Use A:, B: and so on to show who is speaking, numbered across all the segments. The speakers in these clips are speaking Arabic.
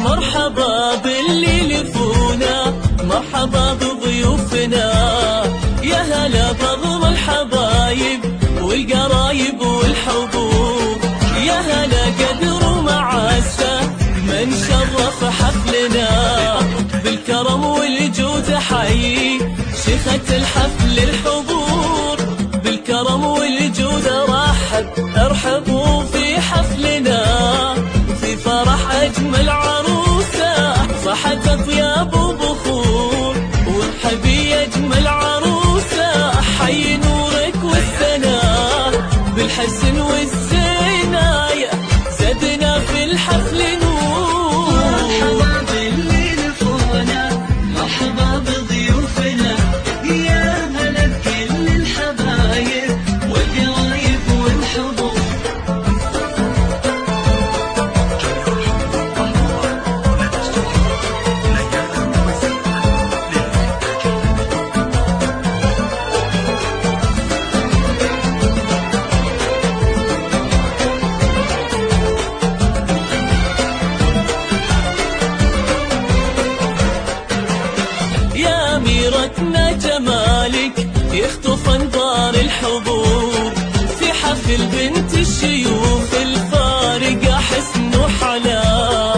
A: مرحبا باللي لفونا، مرحبا بضيوفنا، يا هلا بضم الحبايب والقرايب والحبوب، يا هلا قدر ومعزة من شرف حفلنا، بالكرم والجود حي شيخة الحفل الحضور، بالكرم والجود ارحبوا في حفلنا، في فرح أجمل عروسة صحت أطياب وبخور، وارحبي يا أجمل عروسة حي نورك والثناء، بالحسن والزيناية زدنا في الحفل نور.
B: مرحبا باللي لفونا، مرحبا بضيوفنا، يا هلا بكل الحبايب والقرايب والحضور.
A: يا أميرتنا جمالك يخطف أنظار الحضور، في حفل بنت الشيوخ الفارقة حسن وحلا،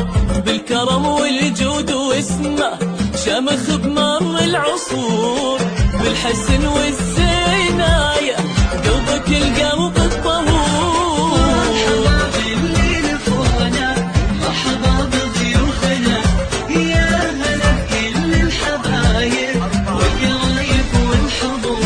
A: بالكرم والجود واسمه شمخ بمر العصور، بالحسن والزيناية قلبك القلب الطهور.
B: مرحبا باللي لفونا، مرحبا بضيوفنا، يا هلا بكل الحبايب والقرايب والحضور.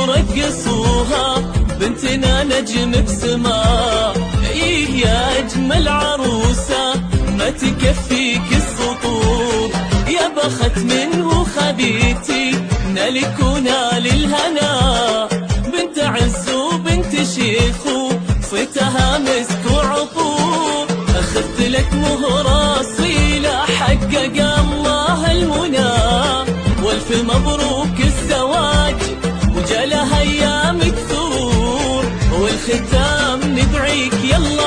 A: رقصوها بنتنا نجم بسما، ايه يا اجمل عروسه ما تكفيك السطور، يا بخت منه خبيتي نالك ونال الهنا، بنت عز وبنت شيخ فتها مسك وعطور، اخذت لك مهره اصيله حقق الله المنى، والف مبروك الزواج وجالها ايامك ثور، والختام ندعيك يلا